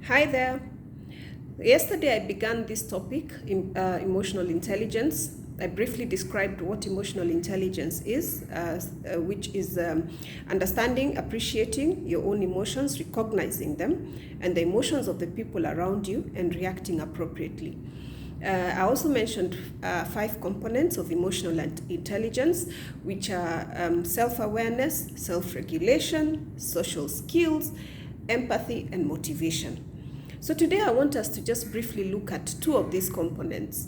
Hi there. Yesterday I began this topic, emotional intelligence. I briefly described what emotional intelligence is, which is understanding, appreciating your own emotions, recognizing them, and the emotions of the people around you, and reacting appropriately. I also mentioned 5 components of emotional intelligence, which are self-awareness, self-regulation, social skills, empathy, and motivation. So today I want us to just briefly look at 2 of these components,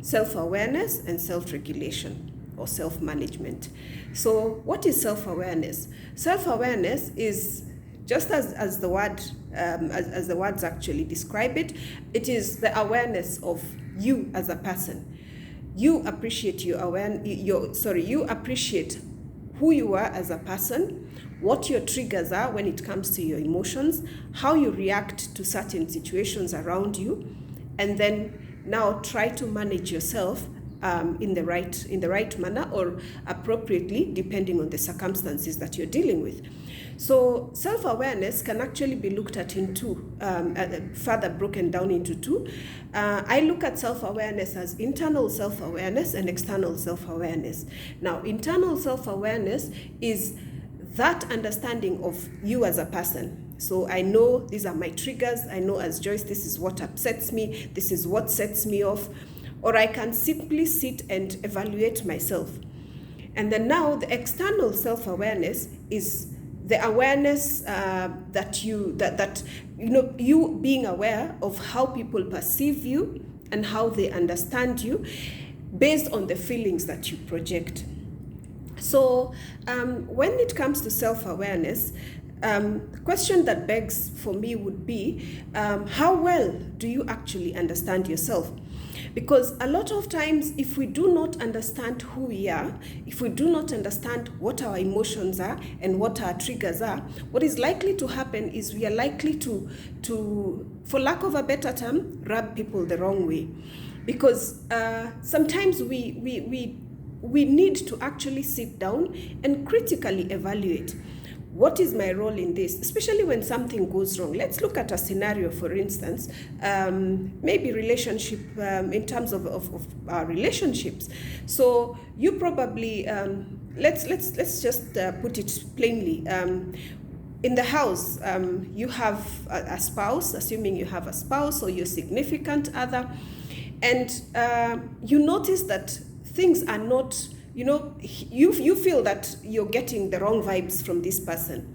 self-awareness and self-regulation or self-management. So what is self-awareness? Self-awareness is just as the word as the words actually describe it. It is the awareness of you as a person. You appreciate you appreciate who you are as a person, what your triggers are when it comes to your emotions, how you react to certain situations around you, and then now try to manage yourself in the right manner or appropriately depending on the circumstances that you're dealing with. So self-awareness can actually be looked at in 2, further broken down into 2. I look at self-awareness as internal self-awareness and external self-awareness. Now, internal self-awareness is that understanding of you as a person. So I know these are my triggers. I know as Joyce, this is what upsets me. This is what sets me off. Or I can simply sit and evaluate myself. And then now the external self-awareness is the awareness that you being aware of how people perceive you and how they understand you based on the feelings that you project. So when it comes to self-awareness, the question that begs for me would be, how well do you actually understand yourself? Because a lot of times, if we do not understand who we are, if we do not understand what our emotions are and what our triggers are, what is likely to happen is we are likely to for lack of a better term, rub people the wrong way. Because sometimes we need to actually sit down and critically evaluate. What is my role in this, especially when something goes wrong? Let's look at a scenario, for instance, maybe relationship, in terms of our relationships. So you probably, let's just put it plainly. In the house, you have a spouse, assuming you have a spouse or your significant other, and you notice that things are not, you feel that you're getting the wrong vibes from this person,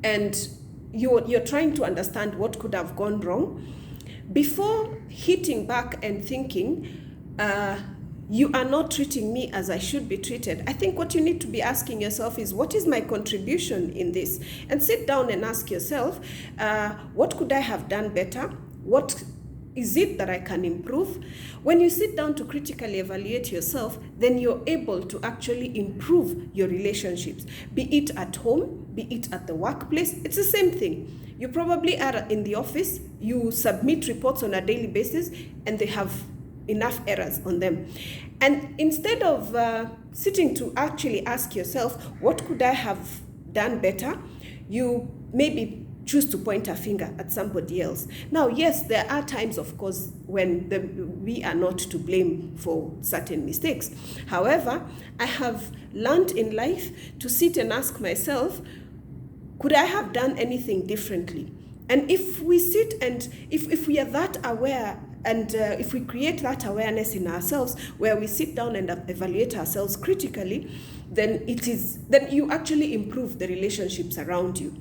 and you're trying to understand what could have gone wrong before hitting back and thinking, you are not treating me as I should be treated. I think what you need to be asking yourself is, what is my contribution in this? And sit down and ask yourself, what could I have done better? What is it that I can improve? When you sit down to critically evaluate yourself, then you're able to actually improve your relationships, be it at home, be it at the workplace. It's the same thing. You probably are in the office, you submit reports on a daily basis, and they have enough errors on them. And instead of sitting to actually ask yourself, what could I have done better? You maybe choose to point a finger at somebody else. Now, yes, there are times, of course, when we are not to blame for certain mistakes. However, I have learned in life to sit and ask myself, could I have done anything differently? And if we sit and if we are that aware, and if we create that awareness in ourselves, where we sit down and evaluate ourselves critically, then you actually improve the relationships around you.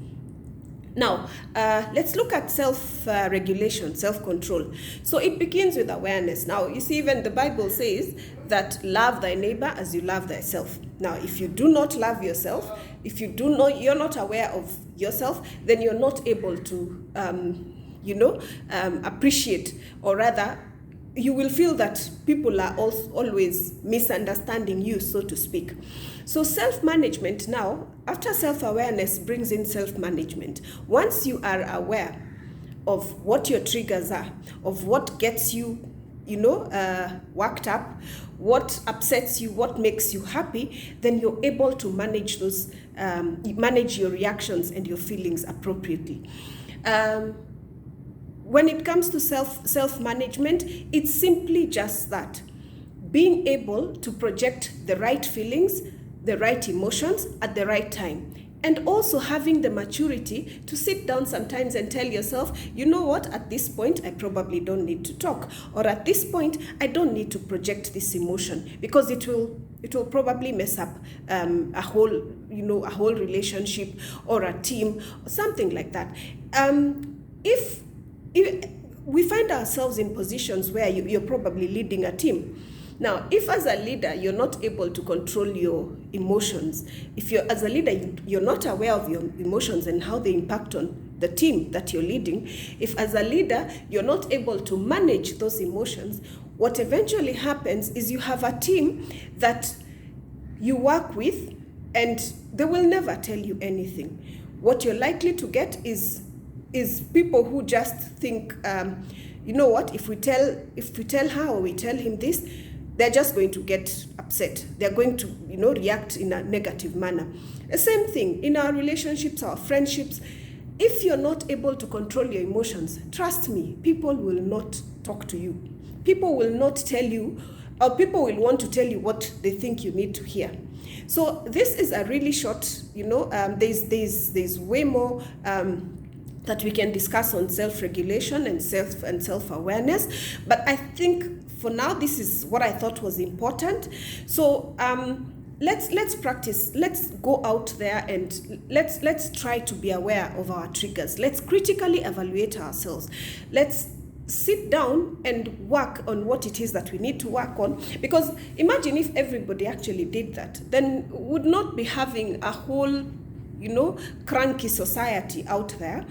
Now, let's look at self-regulation, self-control. So it begins with awareness. Now, you see, even the Bible says that love thy neighbor as you love thyself. Now, if you do not love yourself, if you're not aware of yourself, then you're not able to, appreciate, or rather, you will feel that people are always misunderstanding you, so to speak. So self-management now, after self-awareness brings in self-management. Once you are aware of what your triggers are, of what gets you, worked up, what upsets you, what makes you happy, then you're able to manage manage your reactions and your feelings appropriately. when it comes to self-management, it's simply just that. Being able to project the right feelings, the right emotions at the right time. And also having the maturity to sit down sometimes and tell yourself, you know what, at this point, I probably don't need to talk. Or at this point, I don't need to project this emotion, because it will probably mess up a whole relationship or a team or something like that. If we find ourselves in positions where you're probably leading a team. Now, if as a leader, you're not able to control your emotions, if as a leader, you're not aware of your emotions and how they impact on the team that you're leading, if as a leader, you're not able to manage those emotions, what eventually happens is you have a team that you work with and they will never tell you anything. What you're likely to get is people who just think, you know what, if we tell her or we tell him this, they're just going to get upset. They're going to, react in a negative manner. The same thing in our relationships, our friendships. If you're not able to control your emotions, trust me, people will not talk to you. People will not tell you, or people will want to tell you what they think you need to hear. So this is a really short, there's way more that we can discuss on self-regulation and self-awareness. But I think for now, this is what I thought was important. So let's practice. Let's go out there and let's try to be aware of our triggers. Let's critically evaluate ourselves. Let's sit down and work on what it is that we need to work on. Because imagine if everybody actually did that, then we would not be having a whole cranky society out there.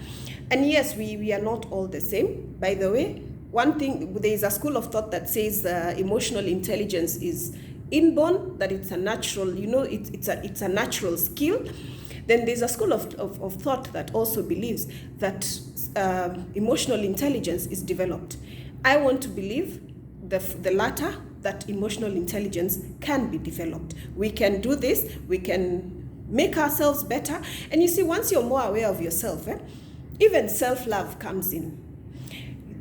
And yes, we are not all the same, by the way. One thing, there is a school of thought that says emotional intelligence is inborn, that it's a natural, it's a natural skill. Then there's a school of thought that also believes that emotional intelligence is developed. I want to believe the latter, that emotional intelligence can be developed. We can do this, we can make ourselves better. And you see, once you're more aware of yourself, even self-love comes in.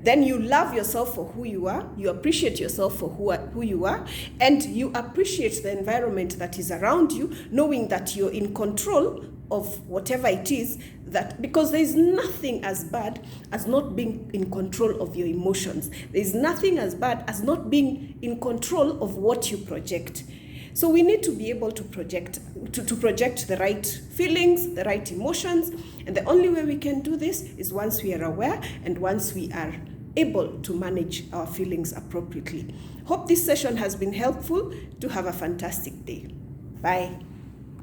Then you love yourself for who you are, you appreciate yourself for who you are, and you appreciate the environment that is around you, knowing that you're in control of whatever it is, that because there is nothing as bad as not being in control of your emotions. There is nothing as bad as not being in control of what you project. So we need to be able to project the right feelings, the right emotions, and the only way we can do this is once we are aware and once we are able to manage our feelings appropriately. Hope this session has been helpful. Do have a fantastic day. Bye.